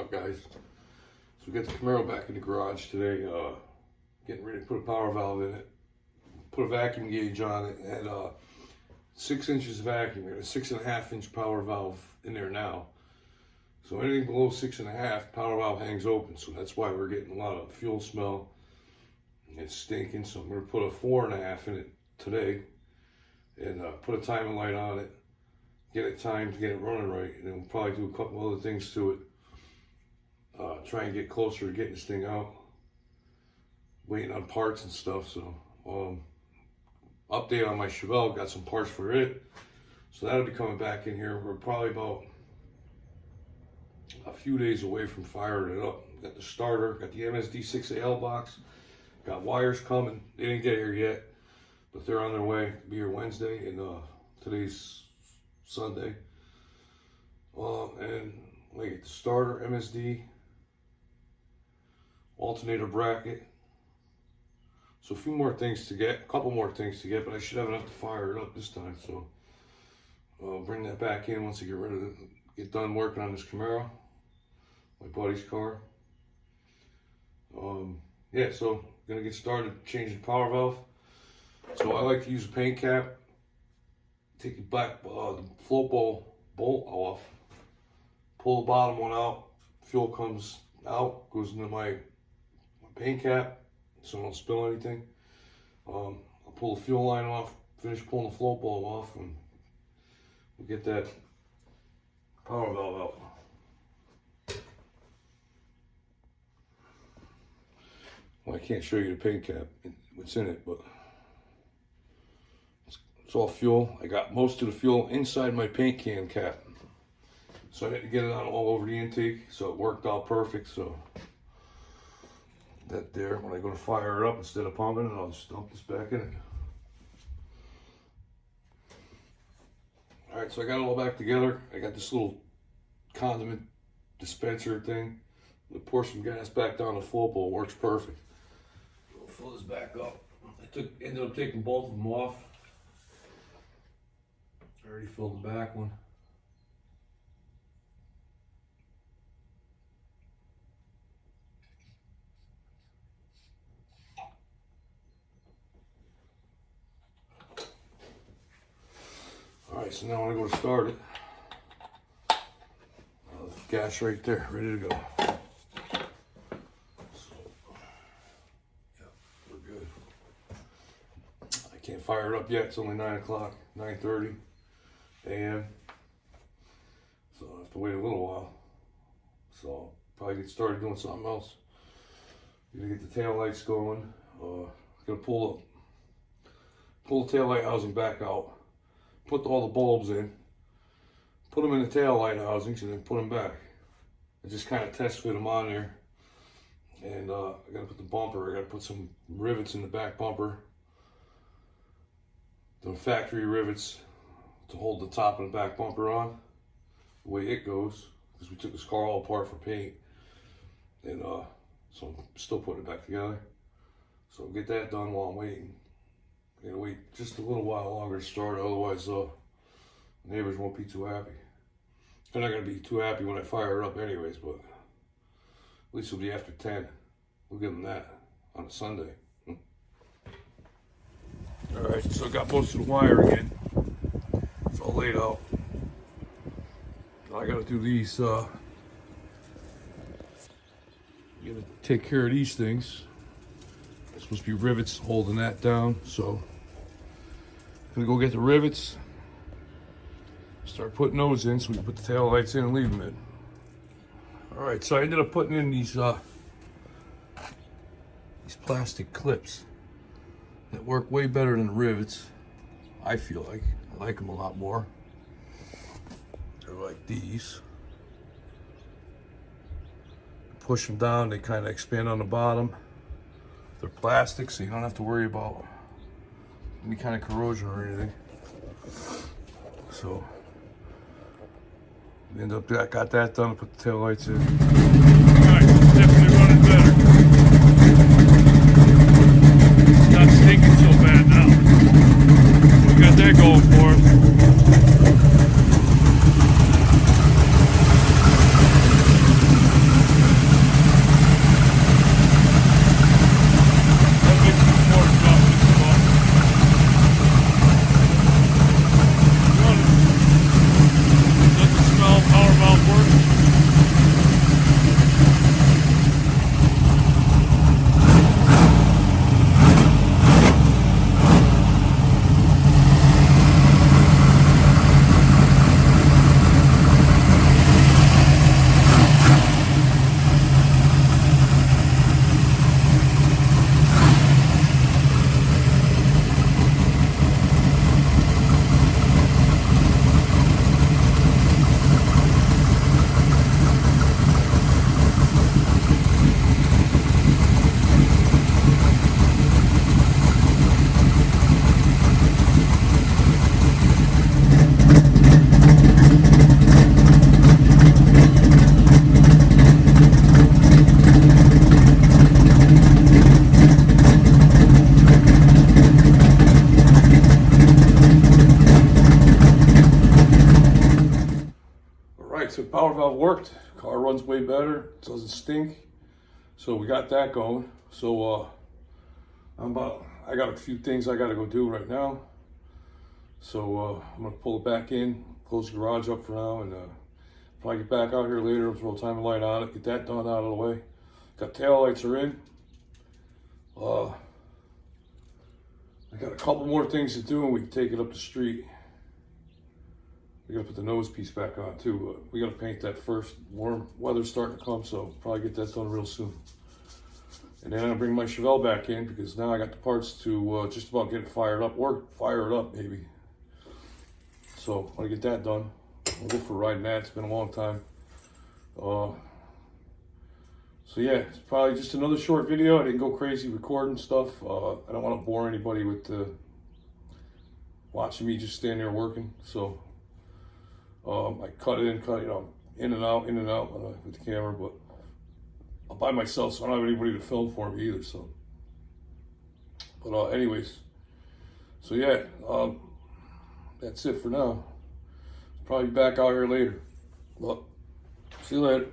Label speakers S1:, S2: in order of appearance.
S1: out, guys? So we got the Camaro back in the garage today, getting ready to put a power valve in it, put a vacuum gauge on it, and 6 inches of vacuum. We got a 6.5 inch power valve in there now. So anything below 6.5, power valve hangs open, so that's why we're getting a lot of fuel smell. It's stinking, so I'm going to put a 4.5 in it today, and put a timing light on it, get it timed to get it running right, and then we'll probably do a couple other things to it. Try and get closer to getting this thing out. Waiting on parts and stuff, so update on my Chevelle, got some parts for it. So that'll be coming back in here. We're probably about a few days away from firing it up. Got the starter, got the MSD 6AL box, got wires coming. They didn't get here yet, but they're on their way. Be here Wednesday, and today's Sunday. And like the starter, MSD, alternator bracket. So a few more things to get, a couple more things to get, but I should have enough to fire it up this time. So I'll bring that back in once I get rid of it, get done working on this Camaro, my buddy's car. Yeah, so gonna get started changing power valve. So I like to use a paint cap. Take the back, the float bolt off, pull the bottom one out, fuel comes out, goes into my paint cap so I don't spill anything. I'll pull the fuel line off, finish pulling the float bulb off, and we'll get that power valve out. Well, I can't show you the paint cap, what's in it, but it's all fuel. I got most of the fuel inside my paint can cap. So I had to get it on all over the intake, so it worked out perfect. So that there, when I go to fire it up, instead of pumping it, I'll just dump this back in it. All right, so I got it all back together. I got this little condiment dispenser thing. I'm gonna pour some gas back down the float bowl, works perfect. We'll fill this back up. I ended up taking both of them off. I already filled the back one. All right, so now when I go to start it, gas right there, ready to go. So, yeah, we're good. I can't fire it up yet. It's only 9 o'clock, 9:30 a.m. So I have to wait a little while. So I'll probably get started doing something else. Gonna get the tail lights going. Gonna pull the tail light housing back out. Put all the bulbs in. Put them in the tail light housings and then put them back. I just kind of test fit them on there. And I gotta put the bumper. I gotta put some rivets in the back bumper. The factory rivets to hold the top and the back bumper on, the way it goes, because we took this car all apart for paint, and so I'm still putting it back together. So I'll get that done while I'm waiting. I'm gonna wait just a little while longer to start, otherwise neighbors won't be too happy. They're not gonna be too happy when I fire it up anyways, but at least it'll be after 10. We'll give them that on a Sunday. All right, so I got most of the wiring in. It's all laid out. Now I gotta do these, gotta take care of these things. There's supposed to be rivets holding that down, so I'm gonna go get the rivets, start putting those in so we can put the tail lights in and leave them in. All right, so I ended up putting in these plastic clips that work way better than the rivets. I feel like I like them a lot more. They're like these. Push them down, they kind of expand on the bottom. They're plastic, so you don't have to worry about any kind of corrosion or anything. So we end up got that done, put the tail lights in. All right, it's definitely running better. It's not stinking so bad now. We got that going for us. right, so power valve worked. Car runs way better. It doesn't stink. So we got that going. So I got a few things I got to go do right now. So I'm gonna pull it back in, close the garage up for now, and probably get back out here later, throw a timing light on it, get that done out of the way. Got tail lights are in. I got a couple more things to do, and we can take it up the street. We gotta put the nose piece back on too, but we gotta paint that first. Warm weather's starting to come, so probably get that done real soon. And then I'll bring my Chevelle back in because now I got the parts to just about get it fired up, or fire it up maybe. So I want to get that done. I'll go for a ride in that. It's been a long time. So yeah, it's probably just another short video. I didn't go crazy recording stuff. I don't want to bore anybody with watching me just stand there working. So I cut it in, in and out with the camera. But I'm by myself, so I don't have anybody to film for me either. So, but anyways, so yeah. That's it for now. Probably back out here later. Well, see you later.